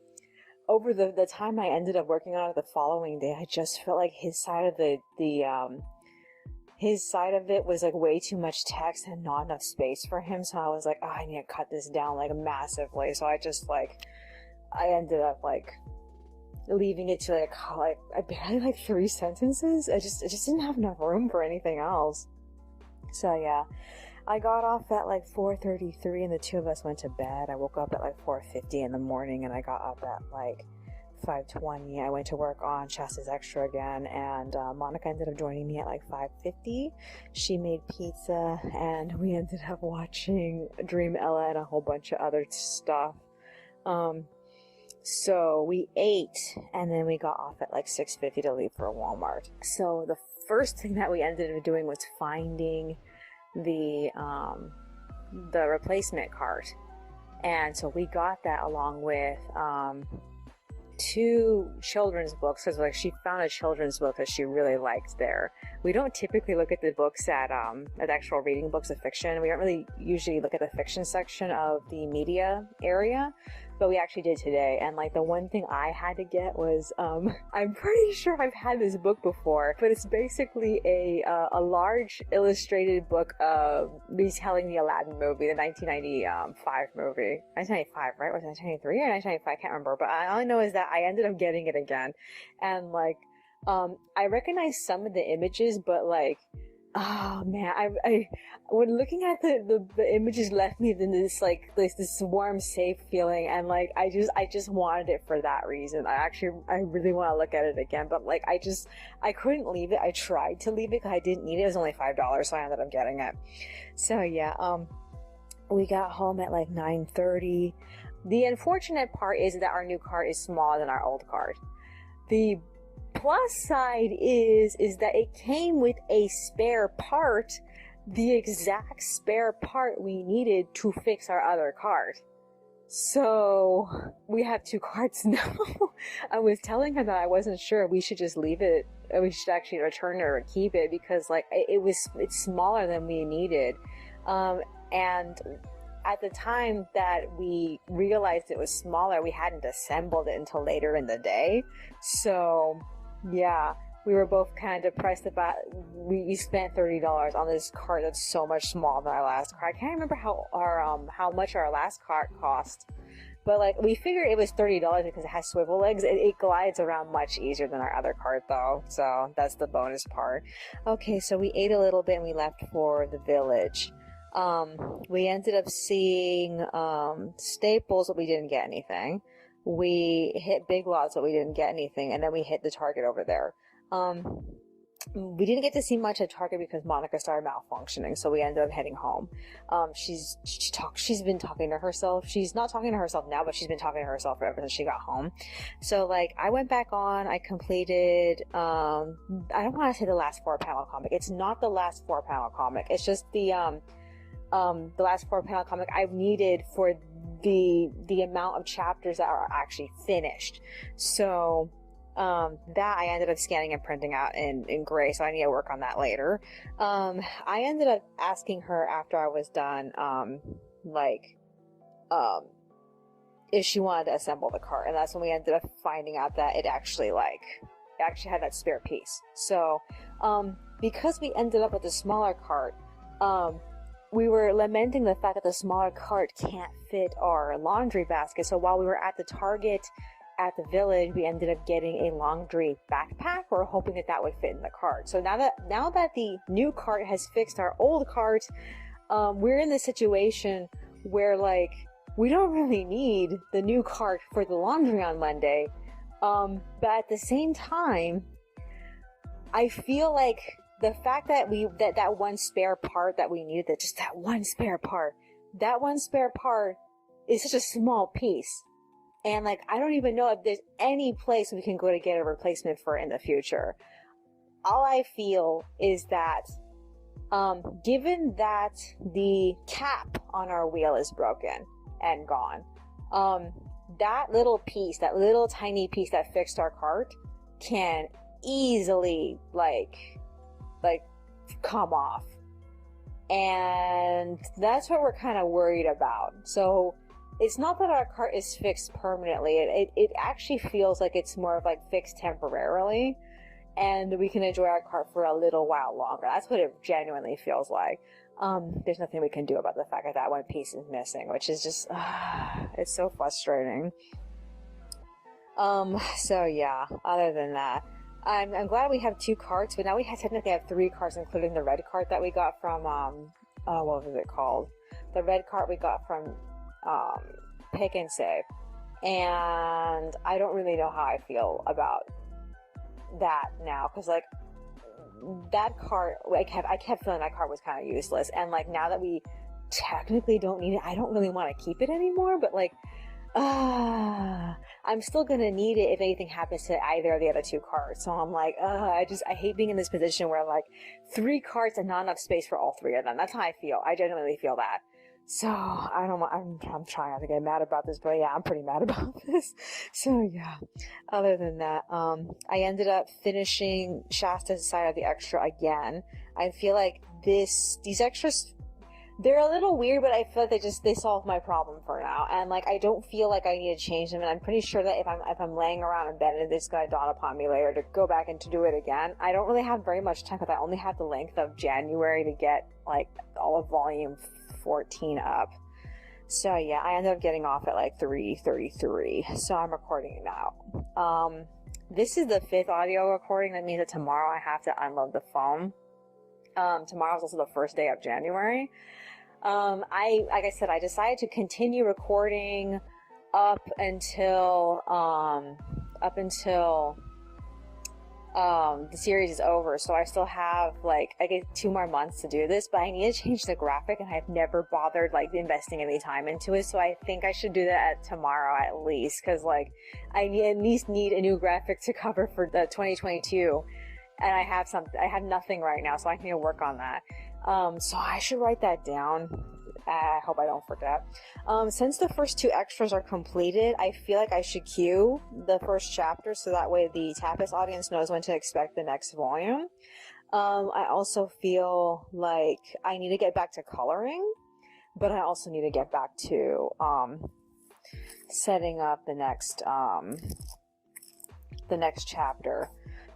over the time I ended up working on it the following day, I just felt like his side of his side of it was like way too much text and not enough space for him. So I was like, oh, I need to cut this down like massively. So I just like, I ended up like leaving it to like I barely like 3 sentences. It just didn't have enough room for anything else. So yeah, I got off at like 4:33 and the two of us went to bed. I woke up at like 4:50 in the morning and I got up at like 5:20. I went to work on Shasta's Extra again, and Monica ended up joining me at like 5:50. She made pizza and we ended up watching Dream Ella and a whole bunch of other stuff. So we ate and then we got off at like 6:50 to leave for Walmart. So the first thing that we ended up doing was finding the replacement cart, and so we got that along with 2 children's books, because like she found a children's book that she really liked there. We don't typically look at the books at actual reading books of fiction. We don't really usually look at the fiction section of the media area, but we actually did today. And like the one thing I had to get was I'm pretty sure I've had this book before, but it's basically a large illustrated book of retelling the Aladdin movie, the 1995 movie. 1995, right? Was it 1993 or 1995? I can't remember, but all I know is that I ended up getting it again, and like I recognize some of the images, but like, oh man, I when looking at the images left me in this like this warm, safe feeling, and like I just wanted it for that reason. I really want to look at it again, but like I couldn't leave it. I tried to leave it because I didn't need it. It was only $5, so I ended up getting it. So yeah, we got home at like 9:30. The unfortunate part is that our new cart is smaller than our old cart. The plus side is that it came with a spare part, the exact spare part we needed to fix our other cart. So we have 2 carts now. I was telling her that I wasn't sure we should just leave it. We should actually return it or keep it, because like it's smaller than we needed. And at the time that we realized it was smaller, we hadn't assembled it until later in the day. So yeah, we were both kind of depressed about we spent $30 on this cart that's so much smaller than our last cart. I can't remember how much our last cart cost, but like we figured it was $30 because it has swivel legs. It glides around much easier than our other cart though, so that's the bonus part. Okay, so we ate a little bit and we left for the village. We ended up seeing Staples, but we didn't get anything. We hit Big Lots, but we didn't get anything, and then we hit the Target over there. We didn't get to see much at Target because Monica started malfunctioning, so we ended up heading home. She's been talking to herself. She's not talking to herself now, but she's been talking to herself ever since she got home. So like I went back on, I completed I don't want to say the last 4-panel comic. It's not the last 4-panel comic. It's just the last 4-panel comic I've needed for the amount of chapters that are actually finished. So that I ended up scanning and printing out in gray, so I need to work on that later. I ended up asking her after I was done if she wanted to assemble the cart, and that's when we ended up finding out that it actually had that spare piece. So because we ended up with the smaller cart, we were lamenting the fact that the smaller cart can't fit our laundry basket. So while we were at the Target at the village, we ended up getting a laundry backpack. We're hoping that would fit in the cart. So now that the new cart has fixed our old cart, we're in this situation where like we don't really need the new cart for the laundry on Monday. But at the same time, I feel like the fact that that one spare part that we needed, that one spare part is such a small piece. And like, I don't even know if there's any place we can go to get a replacement for in the future. All I feel is that, given that the cap on our wheel is broken and gone, that little piece, that little tiny piece that fixed our cart can easily like come off. and that's what we're kind of worried about. So it's not that our cart is fixed permanently. It actually feels like it's more of like fixed temporarily, and we can enjoy our cart for a little while longer. That's what it genuinely feels like. There's nothing we can do about the fact that that one piece is missing, which is just, it's so frustrating. So yeah, other than that, I'm glad we have 2 carts, but now we technically have 3 carts, including the red cart that we got from, what was it called? The red cart we got from, Pick and Save. And I don't really know how I feel about that now, because like that cart, I kept feeling that cart was kind of useless, and like now that we technically don't need it, I don't really want to keep it anymore, but like I'm still gonna need it if anything happens to either of the other 2 carts. So I'm like, I hate being in this position where like 3 carts and not enough space for all 3 of them. That's how I feel. I genuinely feel that. So I don't want, I'm trying not to get mad about this, but yeah, I'm pretty mad about this. So yeah, other than that, I ended up finishing Shasta's side of the extra again. I feel like these extras, they're a little weird, but I feel like they solve my problem for now. And like, I don't feel like I need to change them. And I'm pretty sure that if I'm laying around in bed, and it's going to dawn upon me later to go back and to do it again. I don't really have very much time, because I only have the length of January to get like all of volume 14 up. So yeah, I ended up getting off at like 3:33. So I'm recording it now. This is the 5th audio recording. That means that tomorrow I have to unload the phone. Tomorrow's also the first day of January. Like I said, I decided to continue recording up until the series is over. So I still have like, I get 2 more months to do this, but I need to change the graphic, and I've never bothered like investing any time into it. So I think I should do that tomorrow at least, because like I at least need a new graphic to cover for the 2022. And I have nothing right now, so I need to work on that. So I should write that down. I hope I don't forget. Since the first 2 extras are completed, I feel like I should cue the first chapter, so that way the Tapas audience knows when to expect the next volume. I also feel like I need to get back to coloring, but I also need to get back to setting up the next chapter.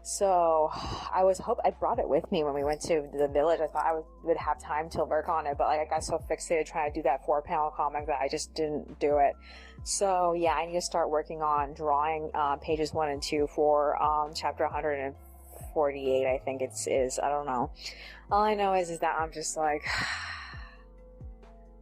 So I brought it with me when we went to the village. I thought I would have time to work on it, but like I got so fixated trying to do that 4-panel comic that I just didn't do it. So yeah, I need to start working on drawing pages 1 and 2 for chapter 148. I think it is. I don't know. All I know is that I'm just like,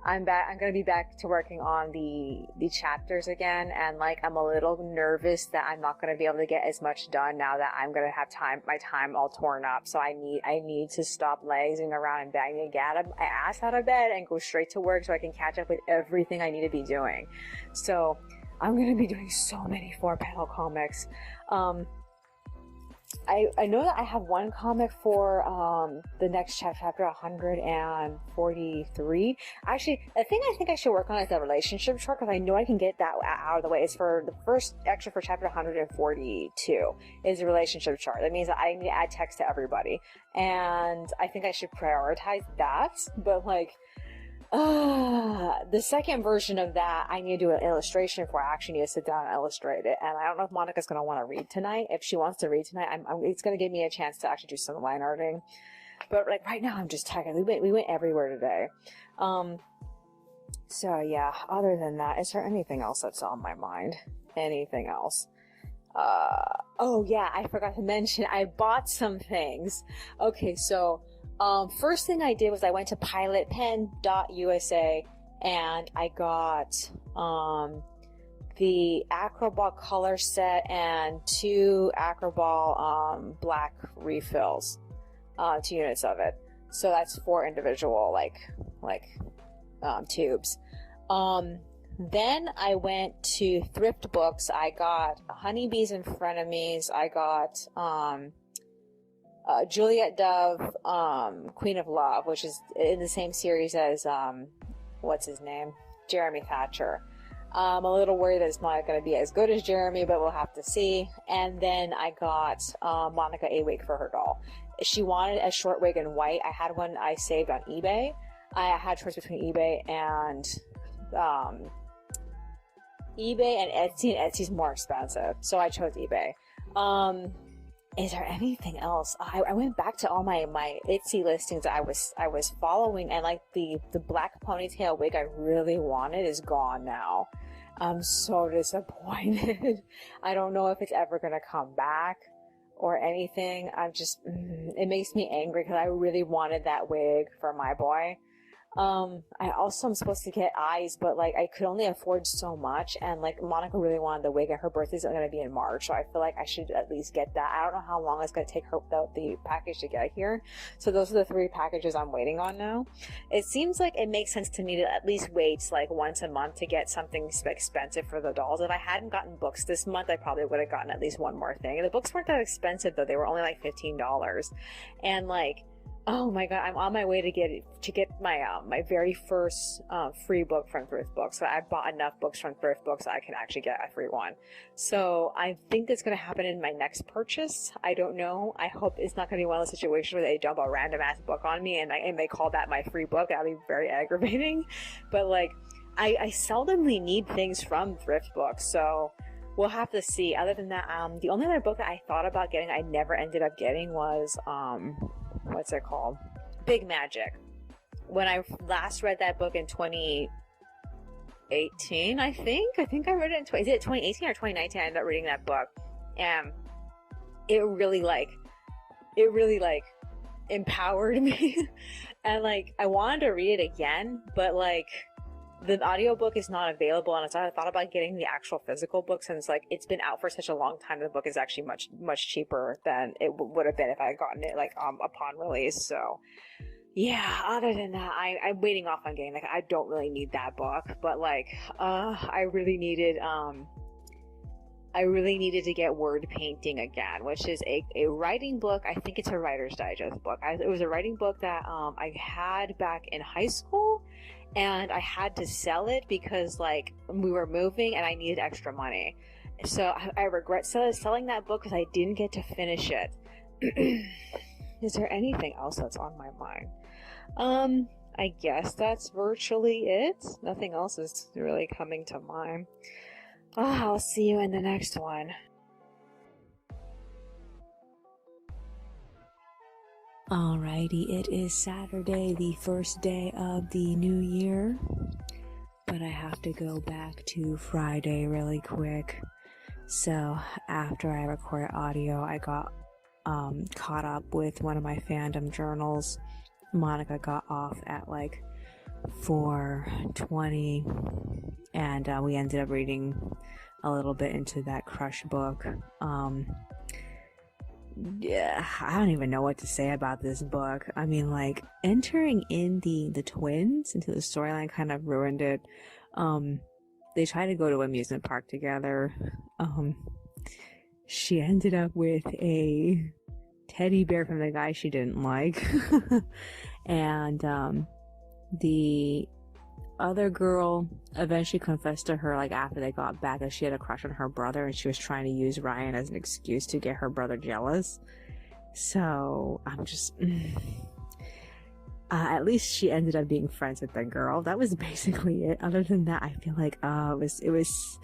I'm gonna be back to working on the chapters again, and like I'm a little nervous that I'm not gonna be able to get as much done now that I'm gonna have my time all torn up. So I need to stop lazing around and banging my ass out of bed and go straight to work so I can catch up with everything I need to be doing. So I'm gonna be doing so many 4-panel comics. I know that I have 1 comic for the next chapter 143. Actually, the thing I think I should work on is the relationship chart, because I know I can get that out of the way. It's for the first extra for chapter 142 is the relationship chart. That means that I need to add text to everybody, and I think I should prioritize that. But like, the second version of that, I need to do an illustration for. I actually need to sit down and illustrate it. And I don't know if Monica's going to want to read tonight. If she wants to read tonight, it's going to give me a chance to actually do some line arting. But like right now, I'm just tired. We went everywhere today. So yeah, other than that, is there anything else that's on my mind? Anything else? Oh yeah, I forgot to mention, I bought some things. Okay, so first thing I did was I went to pilotpen.usa and I got the Acroball color set and 2 Acroball black refills, 2 units of it. So that's 4 individual tubes. Then I went to Thrift Books. I got Honeybees and Frenemies. I got Juliet Dove, Queen of Love, which is in the same series as what's his name, Jeremy Thatcher. I'm a little worried that it's not going to be as good as Jeremy, but we'll have to see. And then I got Monica a wig for her doll. She wanted a short wig in white. I had one I saved on eBay. I had a choice between eBay and Etsy, and Etsy's more expensive, so I chose eBay. Is there anything else? I went back to all my Etsy listings I was following, and like the black ponytail wig I really wanted is gone now. I'm so disappointed. I don't know if it's ever gonna come back or anything. I'm just, it makes me angry because I really wanted that wig for my boy. I also am supposed to get eyes, but like I could only afford so much, and like Monica really wanted the wig, and her birthday's going to be in March, so I feel like I should at least get that. I don't know how long it's going to take her the package to get here. So those are the 3 packages I'm waiting on now. It seems like it makes sense to me to at least wait like once a month to get something expensive for the dolls. If I hadn't gotten books this month, I probably would have gotten at least one more thing. The books weren't that expensive though; they were only like $15, and like, oh my god, I'm on my way to get my my very first free book from Thrift Books. So I bought enough books from Thrift Books so I can actually get a free one. So I think that's going to happen in my next purchase. I don't know. I hope it's not going to be one of those situations where they dump a random ass book on me and they call that my free book. That would be very aggravating. But like, I seldomly need things from Thrift Books, so we'll have to see. Other than that, the only other book that I thought about getting, I never ended up getting, was what's it called? Big Magic. When I last read that book in 2018, I think I read it in is it 2018 or 2019? I ended up reading that book, and it really empowered me. And like, I wanted to read it again, but like, the audiobook is not available, and so I thought about getting the actual physical book, since like it's been out for such a long time. The book is actually much cheaper than it would have been if I had gotten it like upon release. So yeah, other than that, I'm waiting off on getting, like, I don't really need that book, but like I really needed to get Word Painting again, which is a writing book. I think it's a Writer's Digest book. It was a writing book that I had back in high school, and I had to sell it because like we were moving and I needed extra money. So I regret selling that book because I didn't get to finish it. Is there anything else that's on my mind? I guess that's virtually it. Nothing else is really coming to mind. Oh, I'll see you in the next one. Alrighty, it is Saturday, the first day of the new year, but I have to go back to Friday really quick. So after I recorded audio, I got caught up with one of my fandom journals. Monica got off at like 4:20, and we ended up reading a little bit into that Crush book. Yeah, I don't even know what to say about this book. I mean, like, entering in the twins into the storyline kind of ruined it. They tried to go to an amusement park together. She ended up with a teddy bear from the guy she didn't like. And the other girl eventually confessed to her, like, after they got back, that she had a crush on her brother, and she was trying to use Ryan as an excuse to get her brother jealous. So I'm just at least she ended up being friends with the girl. That was basically it. Other than that, I feel like it was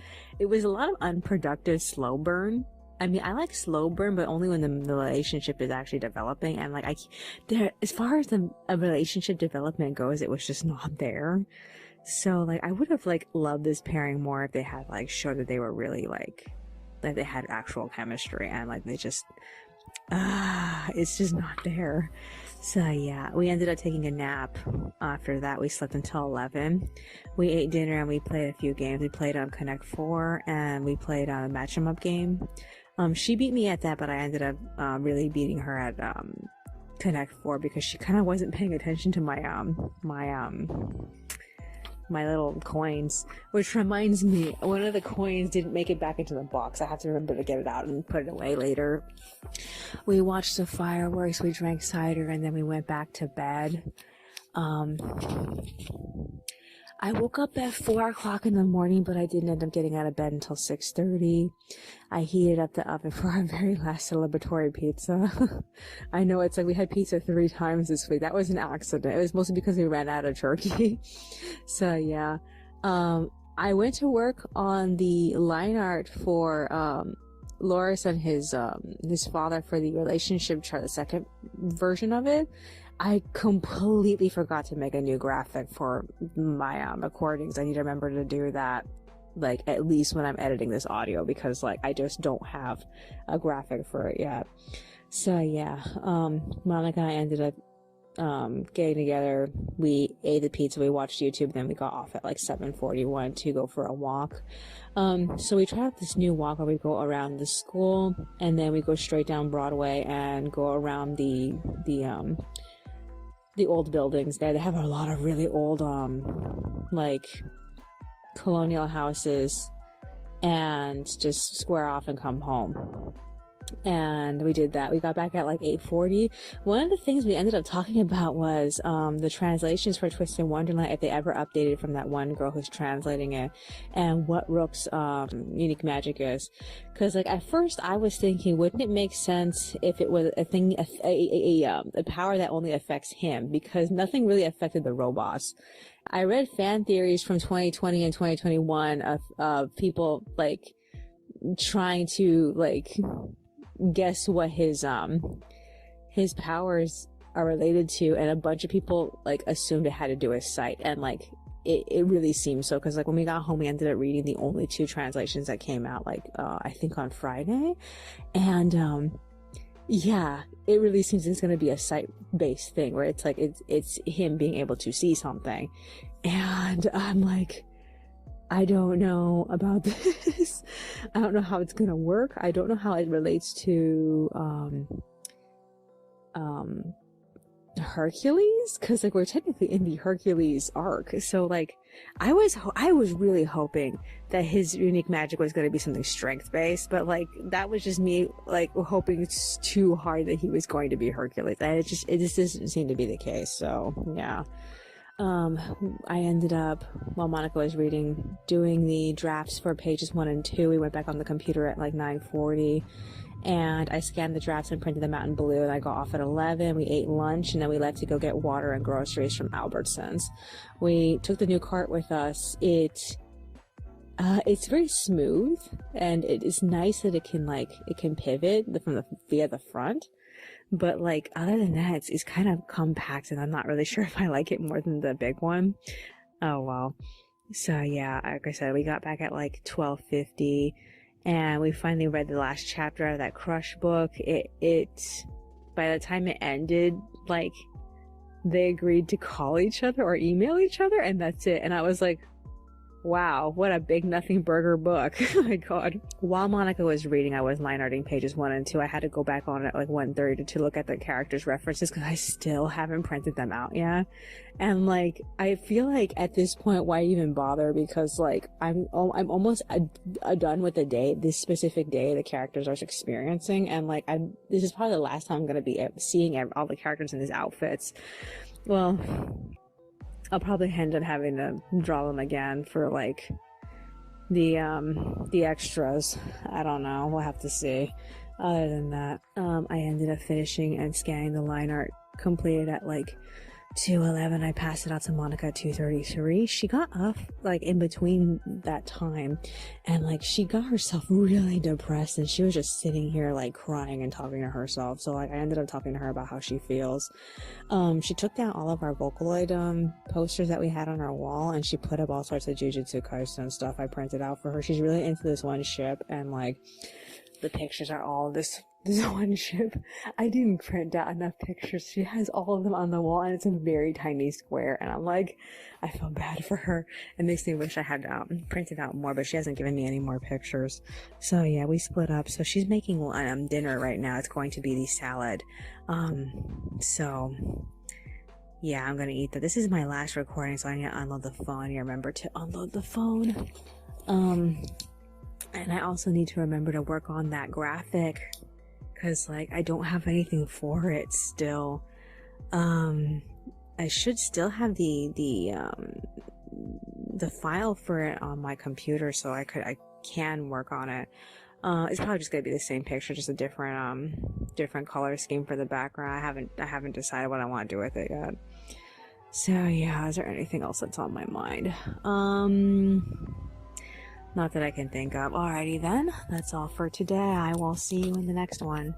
a lot of unproductive slow burn. I mean, I like slow burn, but only when the relationship is actually developing. And like, as far as a relationship development goes, it was just not there. So like, I would have like loved this pairing more if they had like showed that they were really like they had actual chemistry, and like they just it's just not there. So yeah, we ended up taking a nap. After that, we slept until 11. We ate dinner and we played a few games. We played on Connect 4, and we played a match 'em up game. She beat me at that, but I ended up really beating her at Connect 4 because she kind of wasn't paying attention to my little coins. Which reminds me, one of the coins didn't make it back into the box. I have to remember to get it out and put it away later. We watched the fireworks, we drank cider, and then we went back to bed. I woke up at 4 o'clock in the morning, but I didn't end up getting out of bed until 6:30. I heated up the oven for our very last celebratory pizza. I know, it's like we had pizza 3 times this week. That was an accident. It was mostly because we ran out of turkey. So yeah. I went to work on the line art for Loris and his father for the relationship chart, the second version of it. I completely forgot to make a new graphic for my recordings. I need to remember to do that, like, at least when I'm editing this audio, because like I just don't have a graphic for it yet. So yeah, Monica and I ended up getting together. We ate the pizza, we watched YouTube, then we got off at like 7:41 to go for a walk. So we tried out this new walk where we go around the school and then we go straight down Broadway and go around the old buildings there. They have a lot of really old like colonial houses, and just square off and come home. And we did that. We got back at like 8:40. One of the things we ended up talking about was the translations for Twisted Wonderland, if they ever updated from that one girl who's translating it, and what Rook's unique magic is. Because like at first I was thinking, wouldn't it make sense if it was a thing, a power that only affects him, because nothing really affected the robots. I read fan theories from 2020 and 2021 of people like trying to like guess what his powers are related to, and a bunch of people like assumed it had to do with sight, and like it really seems so, because like when we got home we ended up reading the only 2 translations that came out, like I think on Friday, and yeah, it really seems it's going to be a sight-based thing where it's like it's him being able to see something, and I'm like, I don't know about this. I don't know how it's gonna work. I don't know how it relates to Hercules, because like we're technically in the Hercules arc. So like I was really hoping that his unique magic was gonna be something strength based, but like that was just me like hoping it's too hard that he was going to be Hercules, and it just doesn't seem to be the case. So yeah. I ended up, while Monica was reading, doing the drafts for pages 1 and 2. We went back on the computer at like 9:40, and I scanned the drafts and printed them out in blue, and I got off at 11. We ate lunch, and then we left to go get water and groceries from Albertsons. We took the new cart with us. It's very smooth, and it is nice that it can pivot via the front. But like other than that, it's kind of compact, and I'm not really sure if I like it more than the big one. Oh well. So yeah, like I said, we got back at like 12:50, and we finally read the last chapter of that Crush book. It by the time it ended, like they agreed to call each other or email each other, and that's it. And I was like, wow, what a big nothing burger book. Oh my god. While Monica was reading, I was line arting pages 1 and 2. I had to go back on at like 1:30 to look at the characters' references, because I still haven't printed them out yet. And like, I feel like at this point, why even bother? Because like, I'm almost done with the day, this specific day the characters are experiencing, and like, this is probably the last time I'm gonna be seeing all the characters in these outfits. Well, I'll probably end up having to draw them again for like the extras. I don't know, we'll have to see. Other than that, I ended up finishing and scanning the line art completed at like 2:11. I passed it out to Monica at 2:33. She got up like in between that time, and like she got herself really depressed, and she was just sitting here like crying and talking to herself. So like I ended up talking to her about how she feels. She took down all of our Vocaloid posters that we had on our wall, and she put up all sorts of Jujutsu Kaisen stuff I printed out for her. She's really into this one ship, and like the pictures are all this one ship. I didn't print out enough pictures. She has all of them on the wall, and it's a very tiny square, and I'm like, I feel bad for her. It makes me wish I had printed out more, but she hasn't given me any more pictures. So yeah, we split up. So she's making dinner right now. It's going to be the salad. So yeah, I'm gonna eat that. This is my last recording, so I need to unload the phone. I need to remember to unload the phone. And I also need to remember to work on that graphic, because like I don't have anything for it still. I should still have the the file for it on my computer, so I can work on it. It's probably just gonna be the same picture, just a different color scheme for the background. I haven't decided what I want to do with it yet. So yeah, is there anything else that's on my mind? Not that I can think of. Alrighty then, that's all for today. I will see you in the next one.